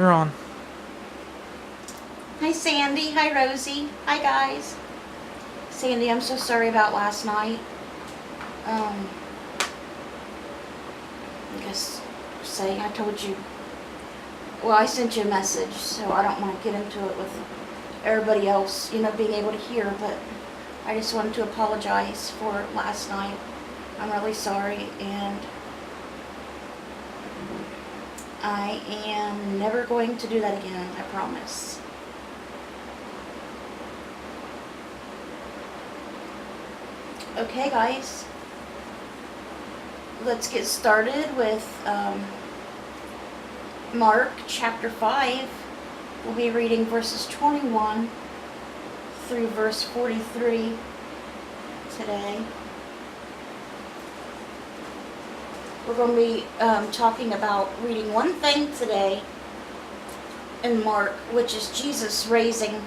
You're on. Hi Sandy, hi Rosie, hi guys. Sandy, I'm so sorry about last night. I guess saying I told you, well, I sent you a message, so I don't want to get into it with everybody else, being able to hear, but I just wanted to apologize for last night. I'm really sorry, and I am never going to do that again, I promise. Okay, guys, let's get started with Mark chapter 5. We'll be reading verses 21 through verse 43 today. We're going to be talking about reading one thing today in Mark, which is Jesus raising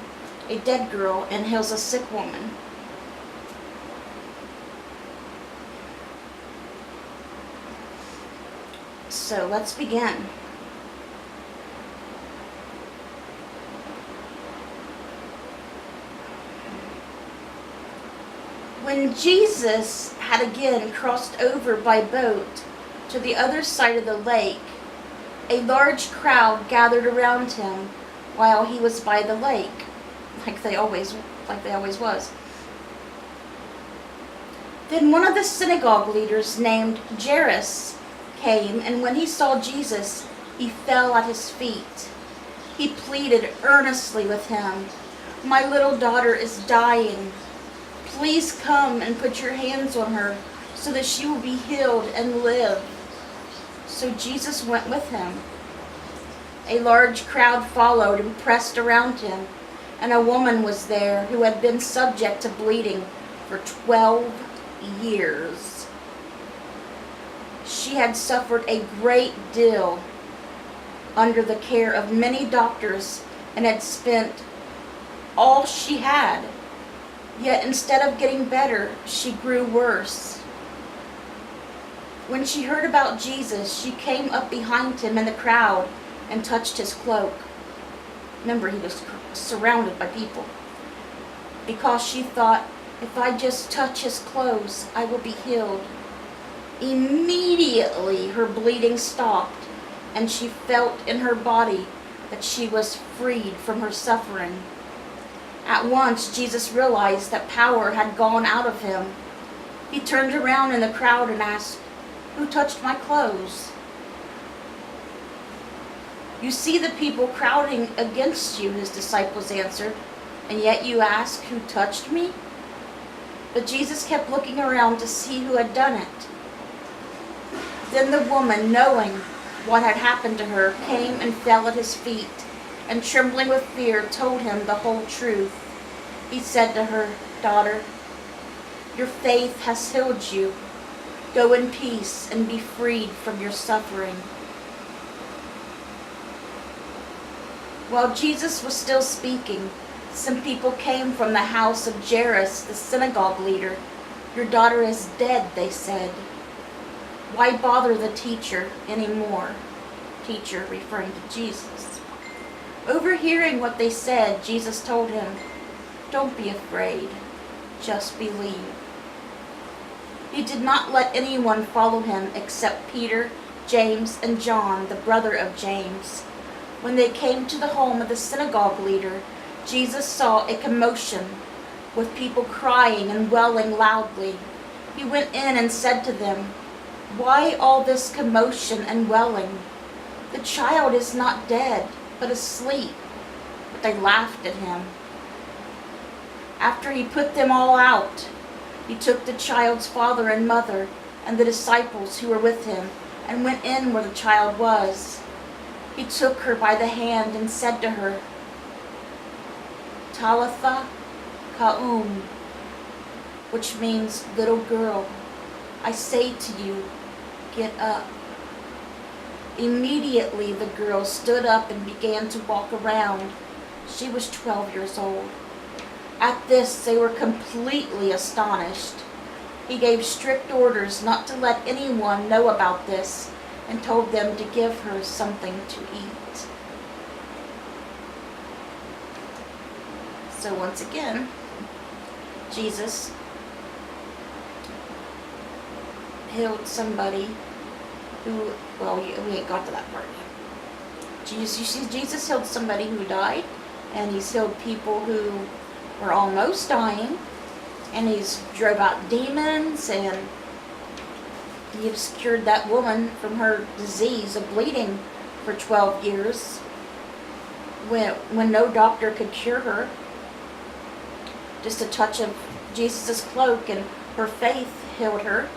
a dead girl and heals a sick woman. So let's begin. When Jesus had again crossed over by boat to the other side of the lake, a large crowd gathered around him while he was by the lake, like they always was. Then one of the synagogue leaders named Jairus came, and when he saw Jesus, he fell at his feet. He pleaded earnestly with him, "My little daughter is dying. Please come and put your hands on her so that she will be healed and live." So Jesus went with him. A large crowd followed and pressed around him, and a woman was there who had been subject to bleeding for 12 years. She had suffered a great deal under the care of many doctors and had spent all she had. Yet instead of getting better, she grew worse. When she heard about Jesus, she came up behind him in the crowd and touched his cloak. Remember, he was surrounded by people. Because she thought, if I just touch his clothes, I will be healed. Immediately her bleeding stopped, and she felt in her body that she was freed from her suffering. At once, Jesus realized that power had gone out of him. He turned around in the crowd and asked, "Who touched my clothes?" "You see the people crowding against you," his disciples answered, "and yet you ask, 'Who touched me?'" But Jesus kept looking around to see who had done it. Then the woman, knowing what had happened to her, came and fell at his feet, and trembling with fear, told him the whole truth. He said to her, "Daughter, your faith has healed you. Go in peace and be freed from your suffering." While Jesus was still speaking, some people came from the house of Jairus, the synagogue leader. "Your daughter is dead," they said. "Why bother the teacher anymore?" Teacher referring to Jesus. Overhearing what they said, Jesus told him, "Don't be afraid, just believe." He did not let anyone follow him except Peter, James, and John, the brother of James. When they came to the home of the synagogue leader, Jesus saw a commotion with people crying and wailing loudly. He went in and said to them, "Why all this commotion and wailing? The child is not dead, but asleep." But they laughed at him. After he put them all out, he took the child's father and mother and the disciples who were with him and went in where the child was. He took her by the hand and said to her, "Talitha Kaum," which means, "Little girl, I say to you, get up." Immediately the girl stood up and began to walk around. She was 12 years old. At this, they were completely astonished. He gave strict orders not to let anyone know about this and told them to give her something to eat. So once again, Jesus healed somebody who, well, we ain't got to that part yet. Jesus healed somebody who died, and he's healed people who were almost dying, and he's drove out demons, and he's cured that woman from her disease of bleeding for 12 years when no doctor could cure her. Just a touch of Jesus' cloak and her faith healed her.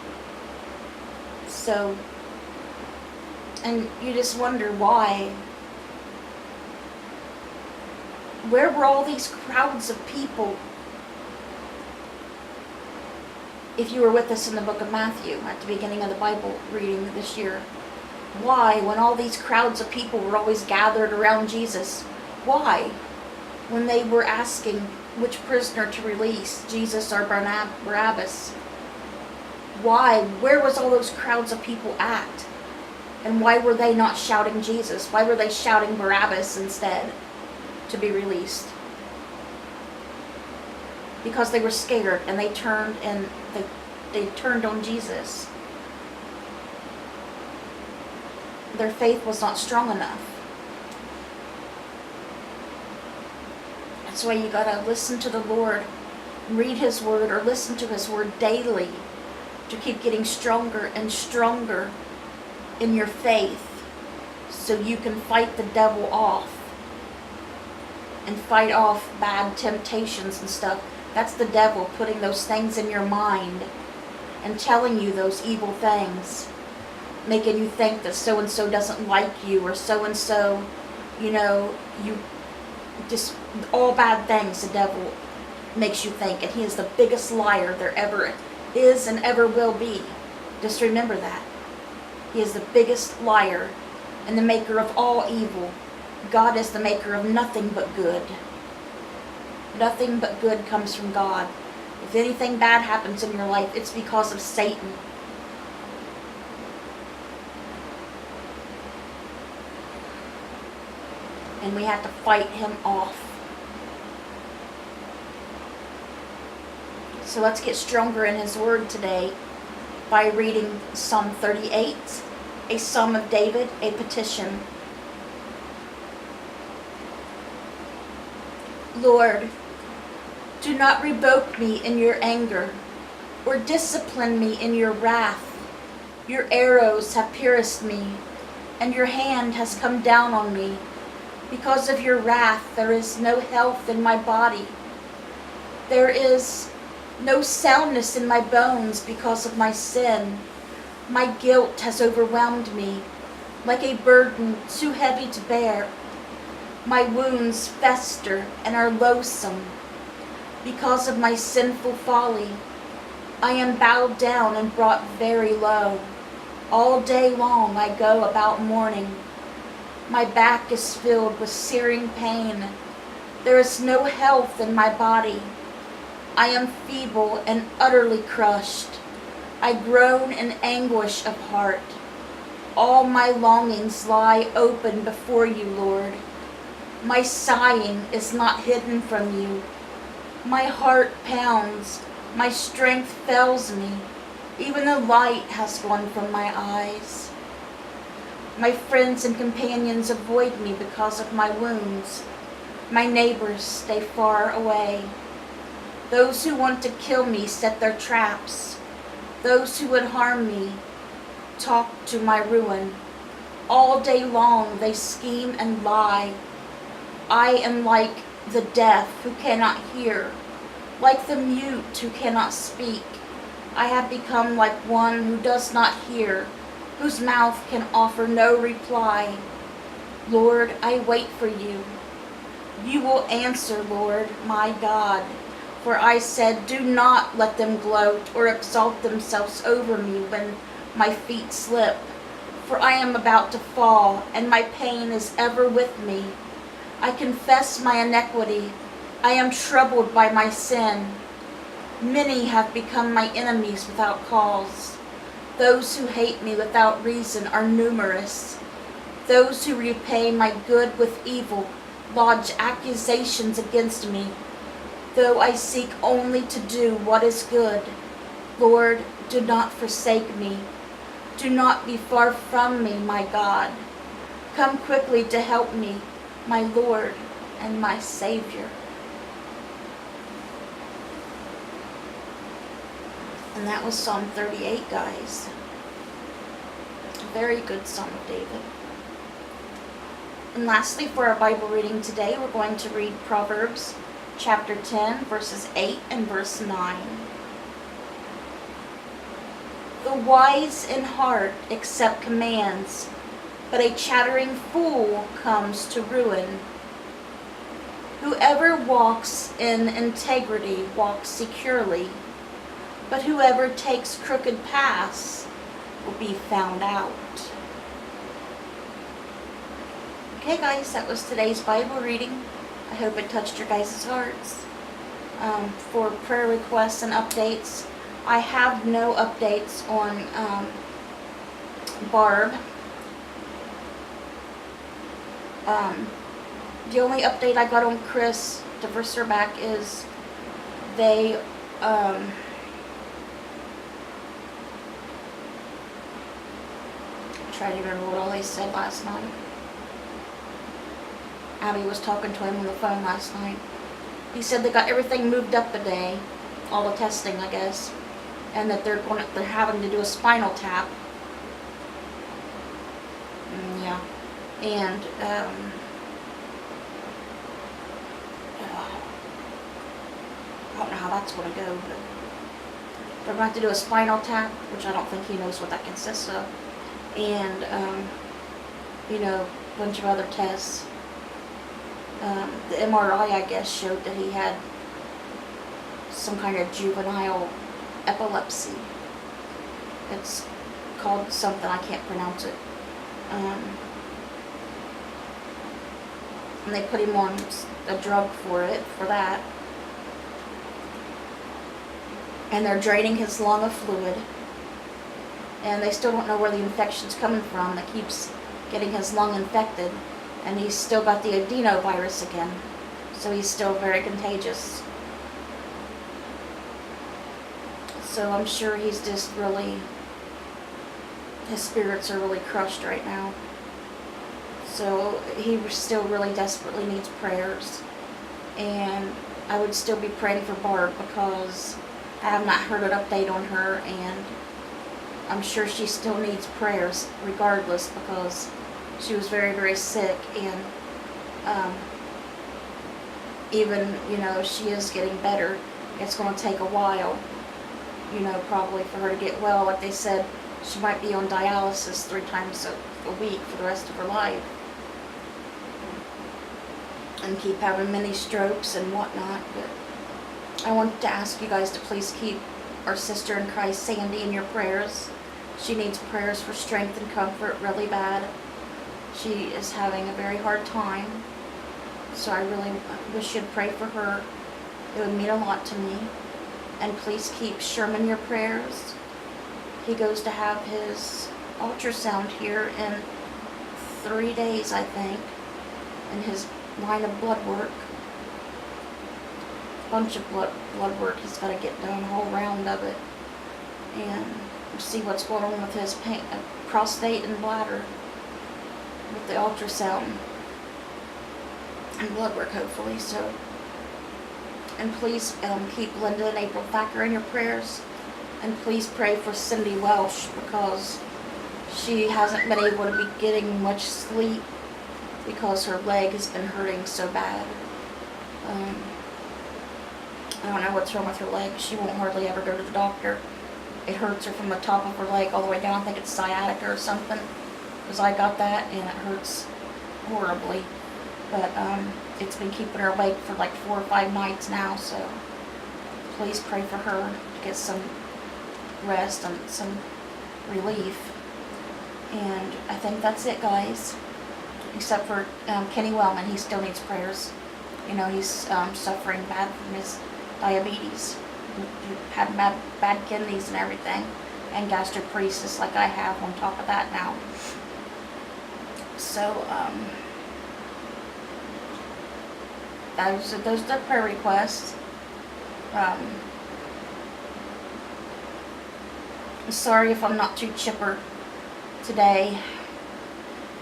So, and you just wonder why. Where were all these crowds of people? If you were with us in the book of Matthew at the beginning of the Bible reading this year, why, when all these crowds of people were always gathered around Jesus, why, when they were asking which prisoner to release, Jesus or Barabbas, why, where was all those crowds of people at? And why were they not shouting Jesus? Why were they shouting Barabbas instead to be released? Because they were scared, and they turned on Jesus. Their faith was not strong enough. That's why you gotta listen to the Lord, read His Word, or listen to His Word daily to keep getting stronger and stronger in your faith, so you can fight the devil off and fight off bad temptations and stuff. That's the devil putting those things in your mind and telling you those evil things, making you think that so-and-so doesn't like you, or so-and-so, you just, all bad things the devil makes you think. And he is the biggest liar there ever is and ever will be. Just remember that. He is the biggest liar and the maker of all evil. God is the maker of nothing but good. Nothing but good comes from God. If anything bad happens in your life, it's because of Satan. And we have to fight him off. So let's get stronger in His Word today by reading Psalm 38, a Psalm of David, a petition. Lord, do not rebuke me in your anger, or discipline me in your wrath. Your arrows have pierced me, and your hand has come down on me. Because of your wrath, there is no health in my body. There is no soundness in my bones because of my sin. My guilt has overwhelmed me, like a burden too heavy to bear. My wounds fester and are loathsome. Because of my sinful folly, I am bowed down and brought very low. All day long I go about mourning. My back is filled with searing pain. There is no health in my body. I am feeble and utterly crushed. I groan in anguish of heart. All my longings lie open before you, Lord. My sighing is not hidden from you. My heart pounds. My strength fails me. Even the light has gone from my eyes. My friends and companions avoid me because of my wounds. My neighbors stay far away. Those who want to kill me set their traps. Those who would harm me talk to my ruin. All day long they scheme and lie. I am like the deaf who cannot hear, like the mute who cannot speak. I have become like one who does not hear, whose mouth can offer no reply. Lord, I wait for you. You will answer, Lord, my God. For I said, do not let them gloat or exalt themselves over me when my feet slip. For I am about to fall, and my pain is ever with me. I confess my iniquity. I am troubled by my sin. Many have become my enemies without cause. Those who hate me without reason are numerous. Those who repay my good with evil lodge accusations against me. though I seek only to do what is good. Lord, do not forsake me. Do not be far from me, my God. Come quickly to help me, my Lord and my Savior. And that was Psalm 38, guys. A very good Psalm of David. And lastly, for our Bible reading today, we're going to read Proverbs chapter 10, verses 8 and verse 9. The wise in heart accept commands, but a chattering fool comes to ruin. Whoever walks in integrity walks securely, but whoever takes crooked paths will be found out. Okay, guys, that was today's Bible reading. I hope it touched your guys' hearts. For prayer requests and updates, I have no updates on Barb. The only update I got on Chris to verse her back is they I'm trying to remember what all they said last night. Abby was talking to him on the phone last night. He said they got everything moved up a day, all the testing, I guess, and that they're having to do a spinal tap. Yeah, and I don't know how that's going to go, but they're going to have to do a spinal tap, which I don't think he knows what that consists of, and a bunch of other tests. The MRI, I guess, showed that he had some kind of juvenile epilepsy. It's called something, I can't pronounce it. And they put him on a drug for that. And they're draining his lung of fluid. And they still don't know where the infection's coming from that keeps getting his lung infected. And he's still got the adenovirus again. So he's still very contagious. So I'm sure he's just really, his spirits are really crushed right now. So he still really desperately needs prayers. And I would still be praying for Barb because I have not heard an update on her, and I'm sure she still needs prayers regardless because she was very, very sick, and even, she is getting better. It's going to take a while, probably for her to get well. Like they said, she might be on dialysis 3 times a week for the rest of her life. And keep having many strokes and whatnot. But I wanted to ask you guys to please keep our sister in Christ, Sandy, in your prayers. She needs prayers for strength and comfort really bad. She is having a very hard time. So I really wish you'd pray for her. It would mean a lot to me. And please keep Sherman in your prayers. He goes to have his ultrasound here in 3 days, I think. And his line of blood work. Bunch of blood work he's got to get done, a whole round of it. And see what's going on with his prostate and bladder. With the ultrasound. And blood work, hopefully. So, and please keep Linda and April Thacker in your prayers. And please pray for Cindy Welsh because she hasn't been able to be getting much sleep because her leg has been hurting so bad. I don't know what's wrong with her leg. She won't hardly ever go to the doctor. It hurts her from the top of her leg all the way down. I think it's sciatica or something. Because I got that and it hurts horribly. But it's been keeping her awake for like 4 or 5 nights now. So please pray for her to get some rest and some relief. And I think that's it, guys. Except for Kenny Wellman. He still needs prayers. He's suffering bad from his diabetes. He had bad kidneys and everything. And gastroparesis like I have on top of that now. So, those are the prayer requests. Sorry if I'm not too chipper today.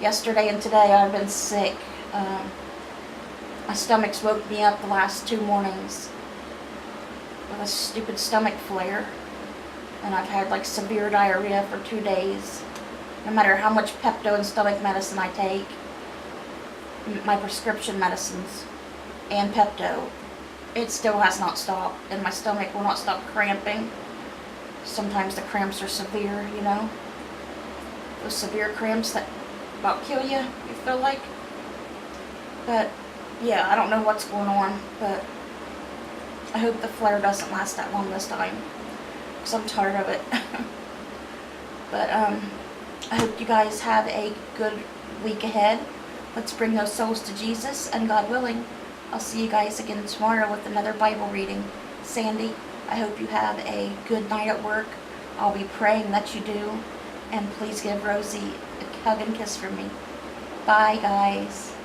Yesterday and today I've been sick. My stomach's woke me up the last 2 mornings with a stupid stomach flare. And I've had like severe diarrhea for 2 days. No matter how much Pepto and stomach medicine I take, my prescription medicines and Pepto, it still has not stopped, and my stomach will not stop cramping. Sometimes the cramps are severe, you know, those severe cramps that about kill you, you feel like. But yeah, I don't know what's going on, but I hope the flare doesn't last that long this time, because I'm tired of it. But I hope you guys have a good week ahead. Let's bring those souls to Jesus, and God willing, I'll see you guys again tomorrow with another Bible reading. Sandy, I hope you have a good night at work. I'll be praying that you do. And please give Rosie a hug and kiss from me. Bye, guys.